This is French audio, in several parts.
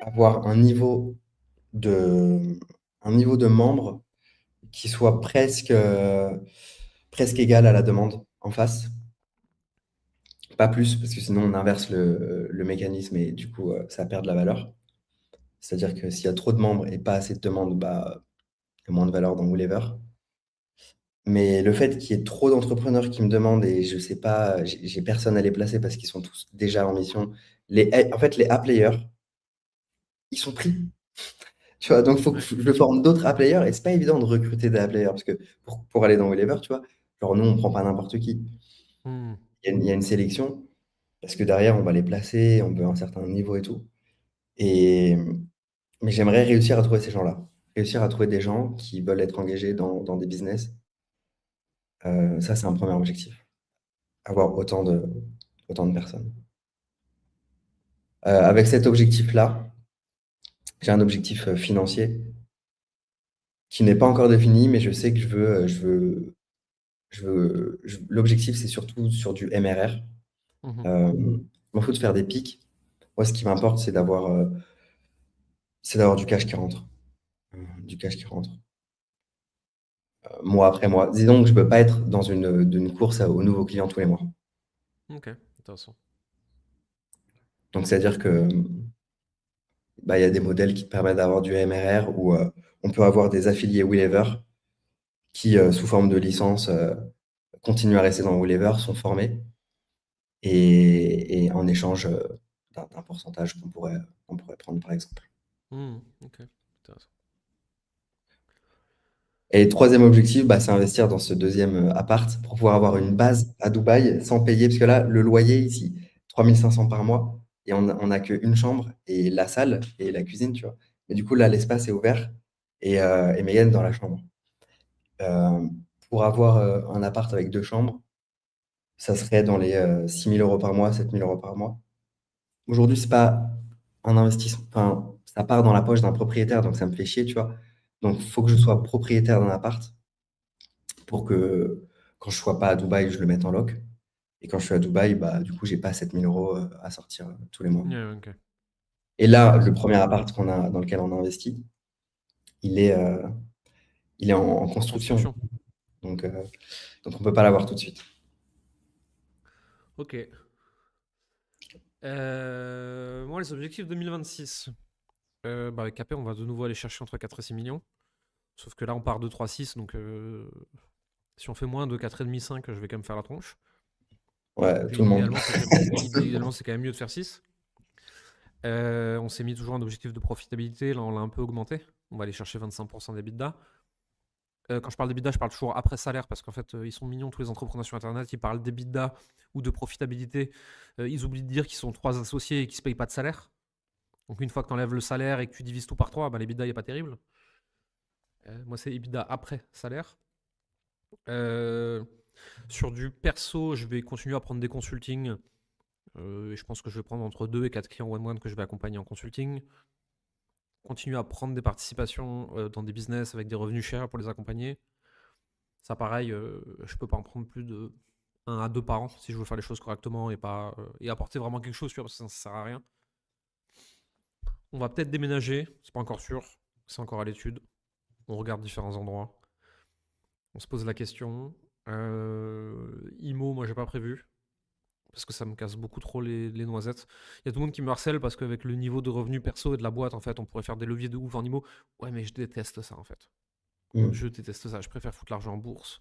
avoir de, un niveau de membre qui soit presque égal à la demande en face. Pas plus, parce que sinon on inverse le mécanisme et du coup ça perd de la valeur. C'est-à-dire que s'il y a trop de membres et pas assez de demandes, bah, il y a moins de valeur dans Wholever. Mais le fait qu'il y ait trop d'entrepreneurs qui me demandent et je sais pas, j'ai personne à les placer parce qu'ils sont tous déjà en mission. En fait, les A-players, ils sont pris. Tu vois, donc il faut que Ouais. je forme d'autres A-players et c'est pas évident de recruter des A-players parce que pour aller dans Wherever, tu vois, genre nous, on prend pas n'importe qui. Hmm. Il y a une sélection parce que derrière, on va les placer, on veut un certain niveau et tout. Et, mais j'aimerais réussir à trouver ces gens-là. Réussir à trouver des gens qui veulent être engagés dans des business. Ça, c'est un premier objectif. Avoir autant de personnes. Avec cet objectif-là, j'ai un objectif financier qui n'est pas encore défini, mais je sais que l'objectif, c'est surtout sur du MRR. Mhm. Je m'en fous de faire des pics. Moi, ce qui m'importe, c'est d'avoir du cash qui rentre. Du cash qui rentre. Mois après mois. Disons que je peux pas être dans d'une course aux nouveaux clients tous les mois. Ok, intéressant. Donc, c'est-à-dire que bah, il y a des modèles qui te permettent d'avoir du MRR où on peut avoir des affiliés Wheelever qui, sous forme de licence, continuent à rester dans Wheelever, sont formés et en échange d'un pourcentage qu'on pourrait prendre par exemple. Hmm. Ok, intéressant. Et le troisième objectif, bah, c'est investir dans ce deuxième appart pour pouvoir avoir une Hmm. base à Dubaï sans payer. Parce que là, le loyer ici, 3500 par mois, et on n'a qu'une chambre et la salle et la cuisine, tu vois. Mais du coup, là, l'espace est ouvert et Megan est dans la chambre. Euh, pour avoir un appart avec deux chambres, ça serait dans les 6 000 euros par mois, 7 000 euros par mois. Aujourd'hui, c'est pas un investissement, enfin, ça part dans la poche d'un propriétaire, donc ça me fait chier, tu vois. Donc, il faut que je sois propriétaire d'un appart pour que quand je sois pas à Dubaï, je le mette en loc. Et quand je suis à Dubaï, bah, du coup, j'ai pas 7 000 euros à sortir tous les mois. Ouais, ok, Et là, le intéressant. premier appart dans lequel on a investi, il est, euh, il est en En construction. construction. Donc, euh, donc on peut pas l'avoir tout de suite. Ok. Moi, les objectifs 2026. Bah, avec KP, on va de nouveau aller chercher entre 4 et 6 millions. Sauf que là, on part de 3,6, donc si on fait moins de 4,5, 5, je vais quand même faire la tronche. Ouais, Et tout le monde. idéalement, c'est quand même mieux de faire 6. On s'est mis toujours un objectif de profitabilité. Là, on l'a un peu augmenté. On va aller chercher 25% d'EBITDA. Quand je parle d'EBITDA, je parle toujours après salaire parce qu'en fait, ils sont mignons tous les entrepreneurs sur Internet. Ils parlent d'EBITDA ou de profitabilité. Ils oublient de dire qu'ils sont 3 associés et qu'ils ne se payent pas de salaire. Donc, une fois que tu enlèves le salaire et que tu divises tout par 3, bah, l'EBITDA n'est pas terrible. Moi, c'est EBITDA après salaire. Euh, Sur du perso, je vais continuer à prendre des consultings. Et je pense que je vais prendre entre 2 et 4 clients one-one que je vais accompagner en consulting. Continuer à prendre des participations dans des business avec des revenus chers pour les accompagner. Ça, pareil, je peux pas en prendre plus de 1 à 2 par an si je veux faire les choses correctement et pas et apporter vraiment quelque chose, tu vois, parce que ça sert à rien. On va peut-être déménager, c'est pas encore sûr, c'est encore à l'étude. On regarde différents endroits, on se pose la question. IMO, moi j'ai pas prévu parce que ça me casse beaucoup trop les noisettes. Il y a tout le monde qui me harcèle parce qu'avec le niveau de revenus perso et de la boîte, en fait, on pourrait faire des leviers de ouf en IMO. Ouais, mais je déteste ça en fait. Mm. Je déteste ça. Je préfère foutre l'argent en bourse,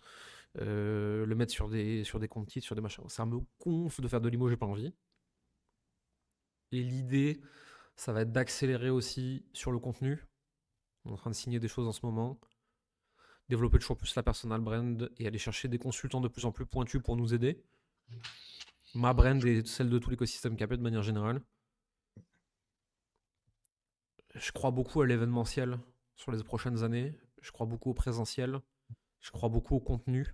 le mettre sur des comptes titres, sur des machins. Ça me gonfle de faire de l'IMO, j'ai pas envie. Et l'idée, ça va être d'accélérer aussi sur le contenu. On est en train de signer des choses en ce moment. Développer toujours plus la personal brand et aller chercher des consultants de plus en plus pointus pour nous aider. Ma brand et celle de tout l'écosystème KP de manière générale. Je crois beaucoup à l'événementiel sur les prochaines années. Je crois beaucoup au présentiel. Je crois beaucoup au contenu.